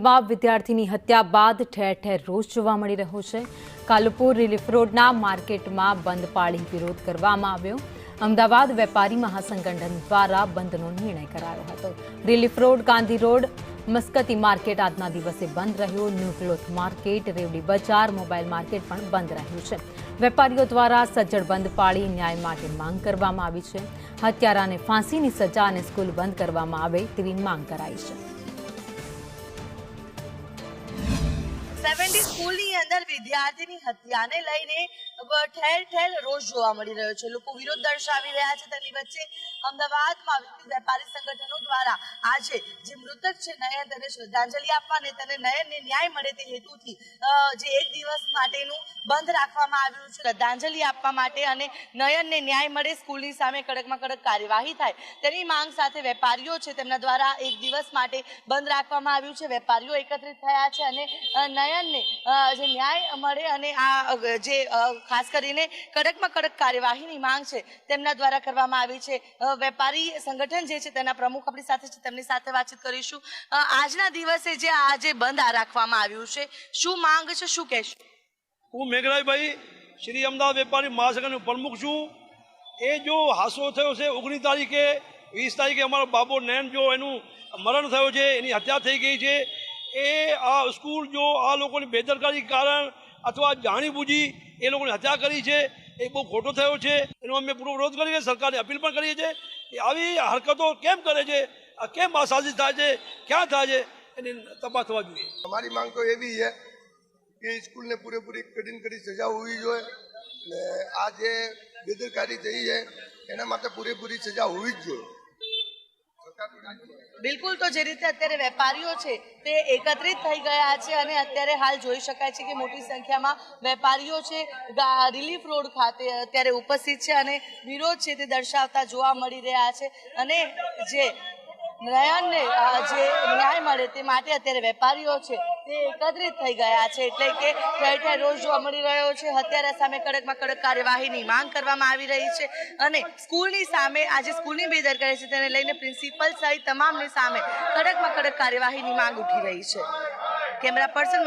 અમદાવાદમાં વિદ્યાર્થીની હત્યા બાદ ઠેર ઠેર રોષ જોવા મળી રહ્યો છે। કાલુપુર રિલીફ રોડના માર્કેટમાં બંધ પાળી વિરોધ કરવામાં આવ્યો। અમદાવાદ વેપારી મહાસંગઠન દ્વારા બંધનો નિર્ણય કરાયો હતો। Relief road, Gandhi road, Muskati market આજના દિવસે બંધ રહ્યો। ન્યૂ ક્લોથ માર્કેટ, રેવડી બજાર, મોબાઈલ માર્કેટ પણ બંધ રહ્યું છે। વેપારીઓ દ્વારા સજ્જડ બંધ પાળી ન્યાય માટે માંગ કરવામાં આવી છે। હત્યારાને ફાંસીની સજા અને સ્કૂલ બંધ કરવામાં આવે તેવી માંગ કરાઈ છે। 70 સ્કૂલની અંદર વિદ્યાર્થીની હત્યાને લઈને ઠેર ઠેર રોષ જોવા મળી રહ્યો છે। લોકો વિરોધ દર્શાવી રહ્યા છે। તેની વચ્ચે અમદાવાદમાં વિવિધ વેપારી સંગઠનો દ્વારા આજે જે મૃતક છે નયન, તેને શ્રદ્ધાંજલિ આપવા અને તેને નયનને ન્યાય મળે તે હેતુથી જે એક દિવસ માટેનું બંધ રાખવામાં આવ્યું છે, શ્રદ્ધાંજલિ આપવા માટે અને નયનને ન્યાય મળે, સ્કૂલની સામે કડકમાં કડક કાર્યવાહી થાય તેની માંગ સાથે વેપારીઓ છે તેમના દ્વારા એક દિવસ માટે બંધ રાખવામાં આવ્યું છે। વેપારીઓ એકત્રિત થયા છે અને નયનને જે ન્યાય મળે અને આ જે ખાસ કરીને કડકમાં કડક કાર્યવાહીની માંગ છે તેમના દ્વારા કરવામાં આવી છે। વેપારી સંગઠન જે છે તેના પ્રમુખ આપણી સાથે છે, તેમની સાથે વાતચીત કરીશું। આજના દિવસે જે આજે બંધ રાખવામાં આવ્યું છે, શું માંગ છે, શું કહેશો? હું મેઘરાજભાઈ શ્રી અમદાવાદ વેપારી મહાસંઘનો પ્રમુખ છું। એ જો હાસો થયો છે 19 તારીખે, 20 તારીખે અમારો બાબો નયન જો એનું મરણ થયો છે, એની હત્યા થઈ ગઈ છે। એ આ સ્કૂલ જો આ લોકોની બેદરકારી કારણ અથવા જાણીબૂજી એ લોકોની હત્યા કરી છે, એ બહુ ખોટો થયો છે। એનો અમે પૂરો વિરોધ કરીએ, સરકારને અપીલ પણ કરીએ છીએ કે આવી હરકતો કેમ કરે છે, આ કેમ આ સાજિશ થાય છે, ક્યાં થાય છે, એની તપાસ થવા જોઈએ। हमारी मांग तो ये भी है कि स्कूल ने पूरी कठिन कड़ी सजा होવી જોઈએ ને આ જે બેદરકારી થઈ છે એના માટે પૂરેપૂરી સજા હોવી જ જોઈએ। બિલકુલ, તો જે રીતે અત્યારે વેપારીઓ છે તે એકત્રિત થઈ ગયા છે અને અત્યારે હાલ જોઈ શકાય છે કે મોટી સંખ્યામાં વેપારીઓ છે રિલીફ રોડ ખાતે અત્યારે ઉપસ્થિત છે અને વિરોધ છે તે દર્શાવતા જોવા મળી રહ્યા છે। અને જે નયનને જે ન્યાય મળે તે માટે અત્યારે વેપારીઓ છે તે એકત્રિત થઈ ગયા છે, એટલે કે ઠેર ઠેર રોષ જોવા મળી રહ્યો છે। હત્યારા સામે કડકમાં કડક કાર્યવાહીની માંગ કરવામાં આવી રહી છે અને સ્કૂલની સામે આજે સ્કૂલની બેદરકારી છે તેને લઈને પ્રિન્સિપલ સહિત તમામની સામે કડકમાં કડક કાર્યવાહીની માંગ ઉઠી રહી છે। Camera person